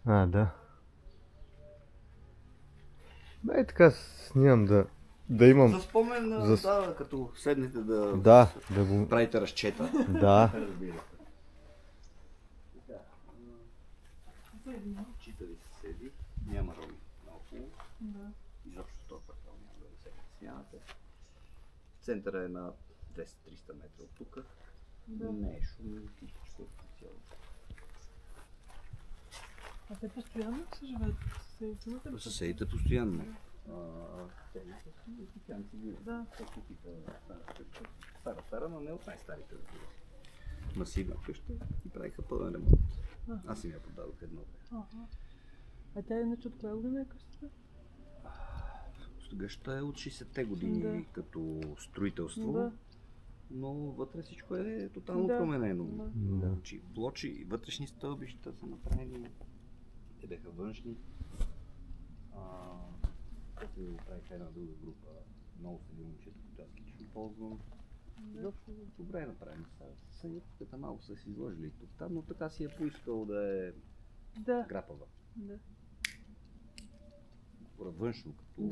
Да. Дай така снимам да имам... За спомен, да, като седнете да го правите разчета. Да. Разбира се. Чита ви се седи, няма роби наоколо. Изобщо този квартал няма да се притеснявате. Центъра е на 200-300 метра от тук. Не е шумно, тихичко е цяло. А те постоянно се живеят съседите? Съседите постоянно. Да. Стара, но не от най-старите. Масивна къща и правиха пълен ремонт. Аз им я продадох едно време. А тя иначе от коя година е къщата? Къщата е от 60-те години като строителство, но вътре всичко е тотално променено. Плочи, вътрешни стълбища са направени, те бяха външни. После правиха една друга група, много са момчета, които аз лично ползвам. Изобщо добре е направено. Санитата малко са си изложили тук там, но така си е поискал да е грапава. Външно, като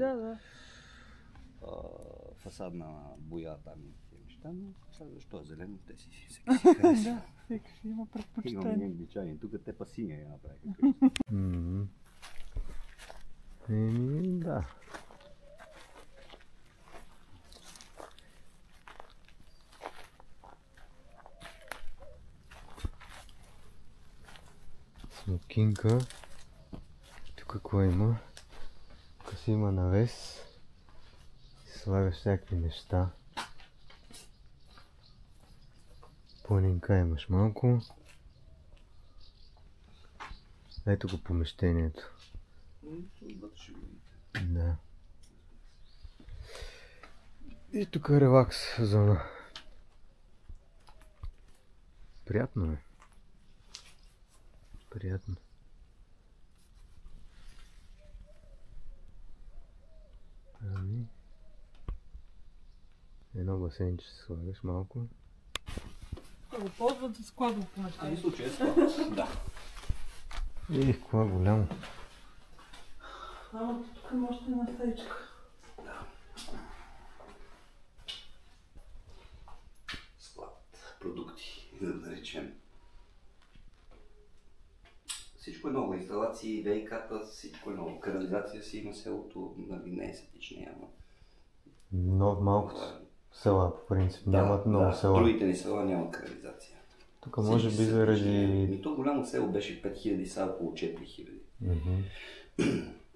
фасадна боя там и тези неща, но защо е зелено, те си всеки си харесва. Да, всеки си има предпочитание. Имаме англичани, тук те па синя я направиха. Да. Смокинка. Тук какво има? Тук си има навес. Слагаш всякакви неща. Планинка имаш малко. Ето го помещението. Да. И тук е релакс зона. Приятно е. Приятно. Едно басейнче се слагаш малко. Да го ползват за складово помещение. В случая е склад, да. Какво е голямо. Тук има още една стаичка. Склад, продукти, да наречем. Всичко е ново, инсталации, ВИК-та, всичко е ново. Канализация си има селото, нали не е септична яма. Но малко села, по принцип, нямат много села. Другите ни села нямат канализация. Тук може би заради... И то голямо село беше 5000, са около 4000.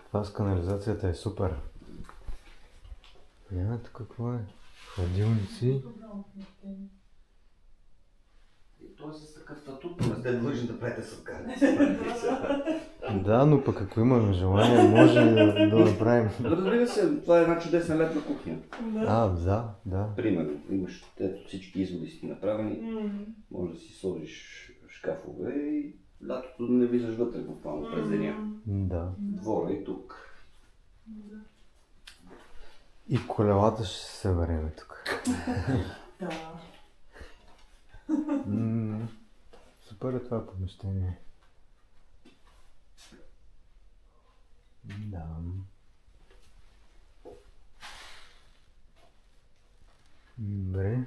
Това с канализацията е супер. Тук какво е? Хладилници. То е с такъв статут, но сте длъжни да правите сладкарни. Да, но пък ако имаме желание, може да направим. Разбира се, това е една чудесна летна кухня. Да. Примерно, имаш всички изводи си направени, може да си сложиш шкафове и лятото не влизаш вътре буквално през деня. Да. Двора и тук. И колелата ще се събереме тук. Да. Супер е това помещение. Да. Добре.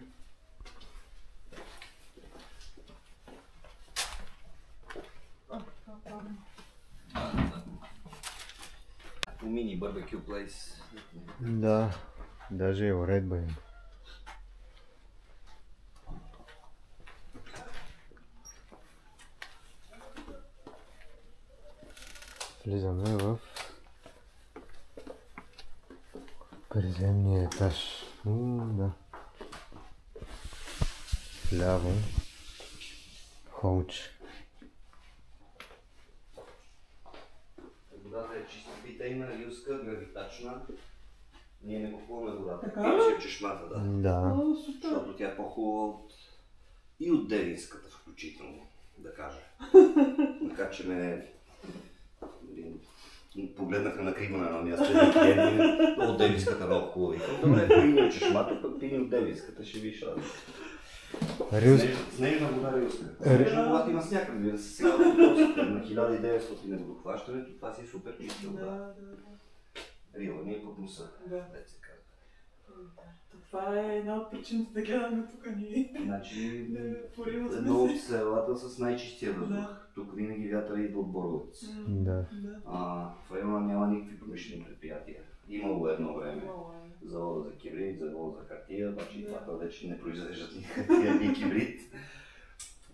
Мини барбекю плейс. Да, даже и уредба има. Влизаме в приземния етаж. Да. Вляво. Холч. Водата е чиста питейна, юска, гравитачна. Ние не купуваме водата. Така Пиеше в чешмата, Да. Защото тя е по-хубава и от девинската включително, да кажа. Така че ме погледнаха на криво на едно място и от девинската много хубави. Добре, пини от чешмата, пък пини от девинската, ще виж разлика. Снежна вода рилска. Снежна вода има всякъде. Сега на 1900 е водохващането, това си е супер чиста вода. Рила ни е под носа. Това е една от причините да гледаме тук ни. Значи, едно от селата с най-чистия въздух. Тук винаги вятъра идва от Боровец. Да. В района няма никакви промишлени предприятия. Имало едно време. Завода за кибрид, завода за хартия, обаче двата вече не произвеждат ни хартия, ни кибрид.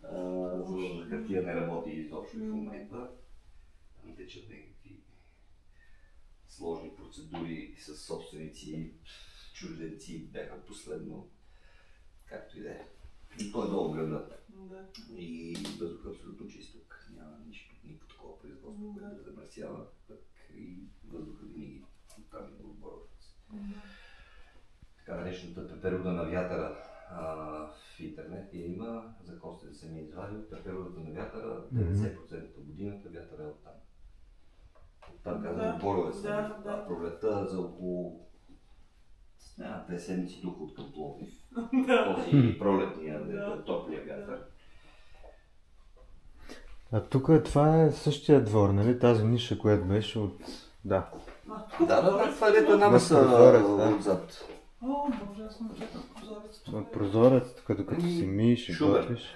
Завода за хартия не работи изобщо в момента. Там течат някакви сложни процедури с собственици, чужденци бяха последно, както и да е. И той е долу града. И въздух е абсолютно чист тук. Няма нищо, никакво такова производство, което да замърсява. И въздуха винаги там е от Боровец. Така наречената пеперуда на вятъра в интернет я има, за Костен съм я извадил. Пеперудата на вятъра, 90% от годината вятъра е оттам. Оттам казвам Боровец. Пролетта за около 2 седмици дух от към Пловдив. Този пролетния, топлия вятър. А тук това е същия двор, нали? Тази ниша, която беше от... Да. Да, това е дето една маса отзад. О, боже, аз съм чекал прозорец. От прозорец, като си миеш и готвиш.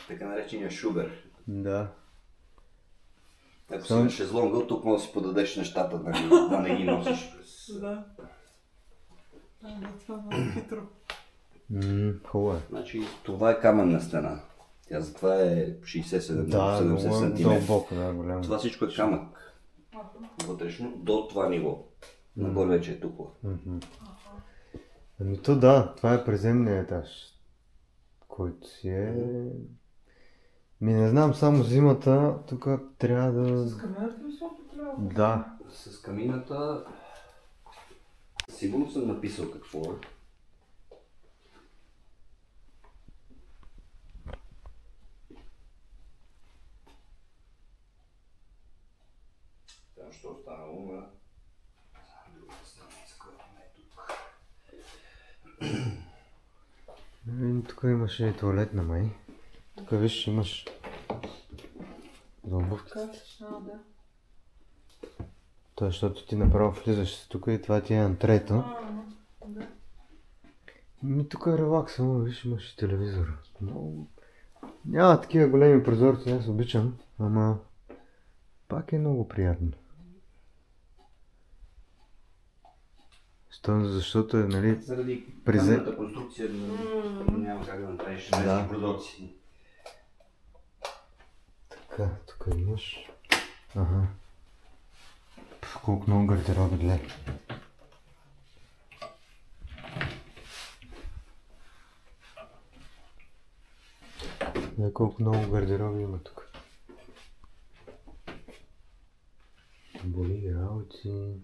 Така наречения шубер. Да. Ако си на шезлонга, тук може да си подадеш нещата, да не ги носиш през... Да. Това е много хитро. Хубаво е. Значи, това е каменна стена. Тя затова е 60-70 см. Дълбоко, да, голямо. Това всичко е камък. Вътрешно, до това ниво. Нагоре вече е тупла. Ами то да, това е преземният етаж, който си е... Не знам, само зимата, тук трябва да... С камината високо трябва? Да. С камината... Сигурно съм написал какво е. Там ще останало на другата страница, която не е тук. Тук имаше и туалетна май. Тук виж, имаш за обувките. Да. Това, защото ти направо влизаш тук и това ти е антрето. Да. Тук е релакс, само виж, имаш и телевизор. Много... Няма такива големи прозорци, аз обичам, ама пак е много приятно. Защото е, нали... Заради каменната конструкция няма как да направиш тези прозорци. Така, тук имаш... Ага. Колко много гардероби, гледай. Колко много гардероби има тук. Боли, работи...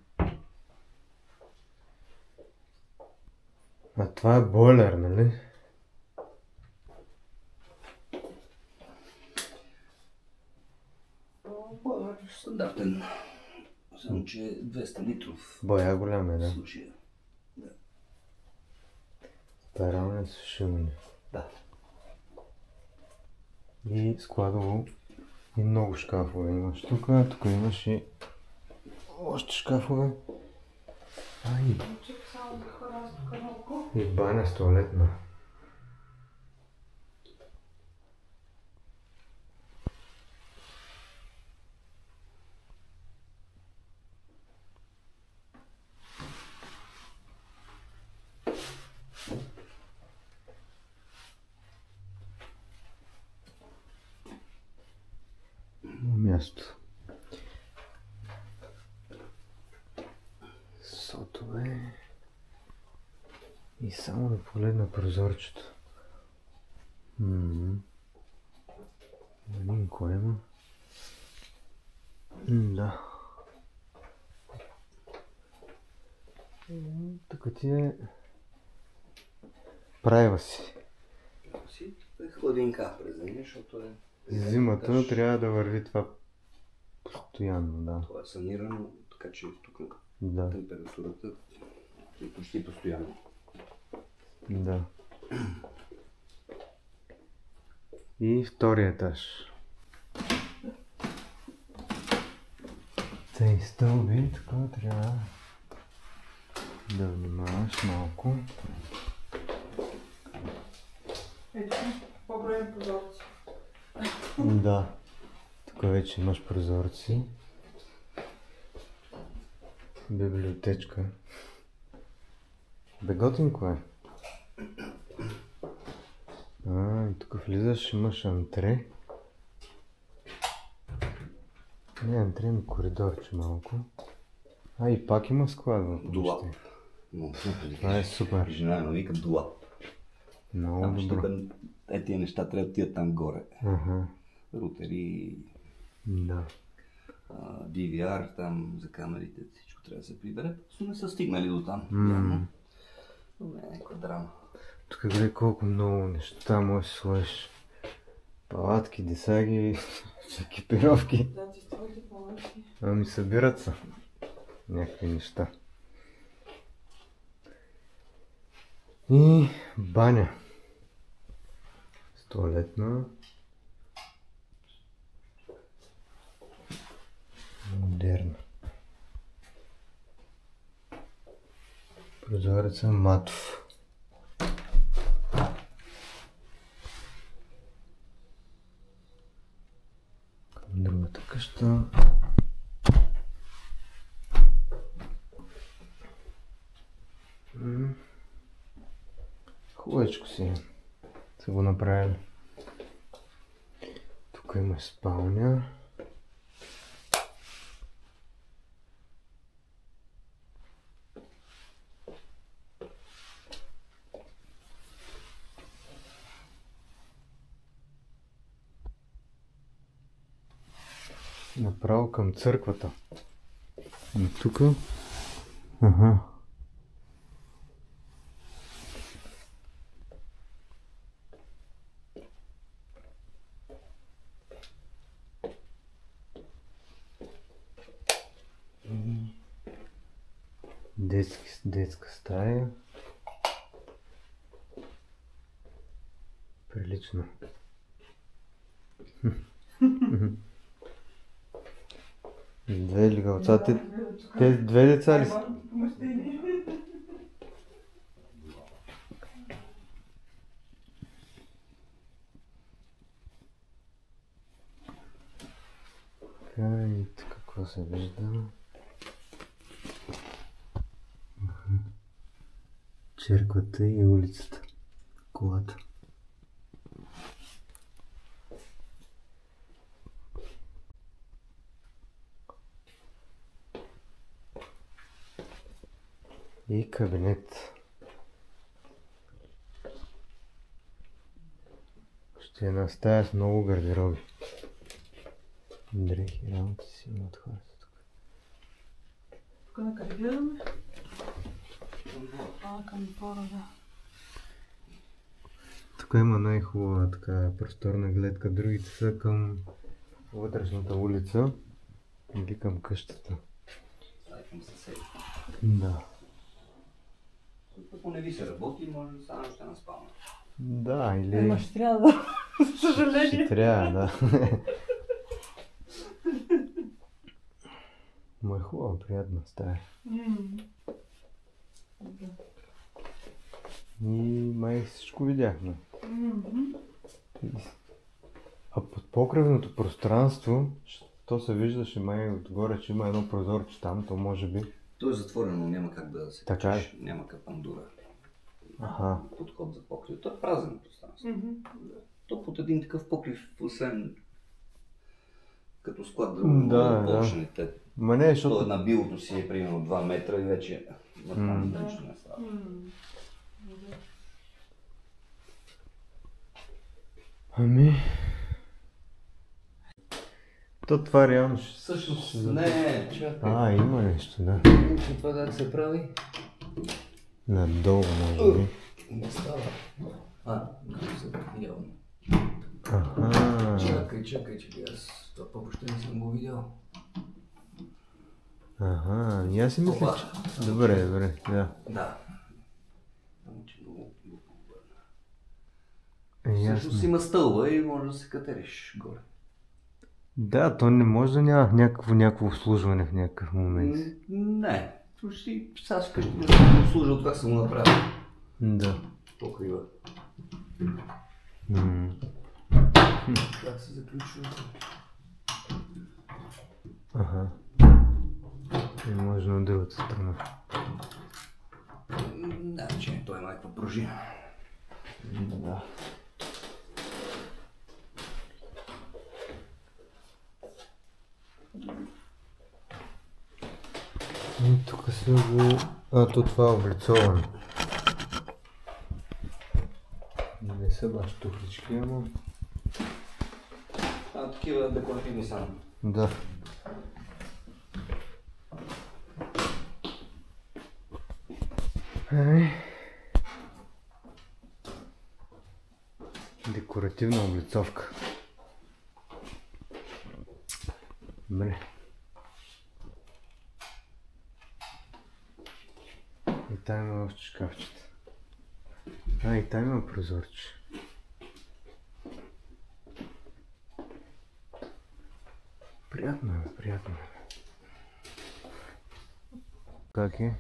А това е бойлер, нали? Бойлер стандартен. Само че е 200 литров. Боя голям е, да. Случая. Да. Пералне сушилне. Да. И складово. И много шкафове имаш тук. Тук имаш и още шкафове. И баня с туалетна. Място. Сотове. И само да погледна прозорчето. Видим кое има. Да. Тук ти е... Праева си. Е хладинка през деня, защото е... Зимата трябва да върви това постоянно, да. Това е санирано, така че тук да. Температурата е почти постоянно. Да. И втория етаж. Тези стълби, така трябва да внимаваш малко. Ето, по-големи прозорци. Да, тук вече имаш прозорци. Библиотечка. Бе, готинко е. И тук влизаш, имаш антре. Не антре, ми коридорче малко. И пак има складно. Долап. Това е супер. Жена ми вика долап. Много добро. Тия неща трябва да тия там горе. Рутери, Да. DVR, там за камерите, всичко трябва да се прибере. Не са стигнали до там. Добре, някаква драма. Тук гледай колко много неща можеш да сложиш. Палатки, десаги, екипировки. Да, ти строите палатки. Ами събират се някакви неща. И баня. Туалетна. Модерна. Прозореца матов. Към другата къща. Хубавичко си са го направили. Тук има спалня. Направо към църквата. И тук. Детска стая. Прилично. Две легалца. Те две деца ли са? И тук какво се вижда? Черквата и улицата. Колата. И кабинет. Ще една стая с много гардероби. Дрехи, работи си имат хората тук. Тук на къде гледаме? Към двора, да. Тук има най-хубава така просторна гледка. Другите са към вътрешната улица или към къщата. Към съседи. Да. Ако не ви се работи, може да стане още на спална. Да, или... Ще трябва да. Съжаление. Ще трябва, да. Ма е хубава, приятна стая. И май всичко видяхме. А под покривното пространство, то се виждаше май отгоре, че има едно прозорче там, то може би. То е затворено, няма как да се качиш, няма капандура. Подход за покрив. То е празен пространство. То под един такъв покрив, освен като склад да почнете. Ма не, защото... На билото си е примерно 2 метра и вече нищо не става. Ами... То това реално ще... Всъщност, не, чакай. Има нещо, да. Това как се прави? Надолу, може би. Не става. Като се прави явно. Чакай, че аз това въобще не съм го видял. И аз си мисля, че... Добре, да. Да. Всъщност има стълба и може да се катериш горе. Да, то не може да няма някакво обслужване в някакъв момент. Не. Почти сега вкъщи не съм обслужил, това съм го направил. Да. Покрива. Как се заключва? Ага. И може на другата страна. Да, че той има някаква пружина. Да. И тук се го... това е облицовано. Не са баш тухлички, ама... Такива декоративни само. Да. Декоративна облицовка. Добре. И там има още шкафчета. И там има прозорче. Приятно е, приятно е. Как е?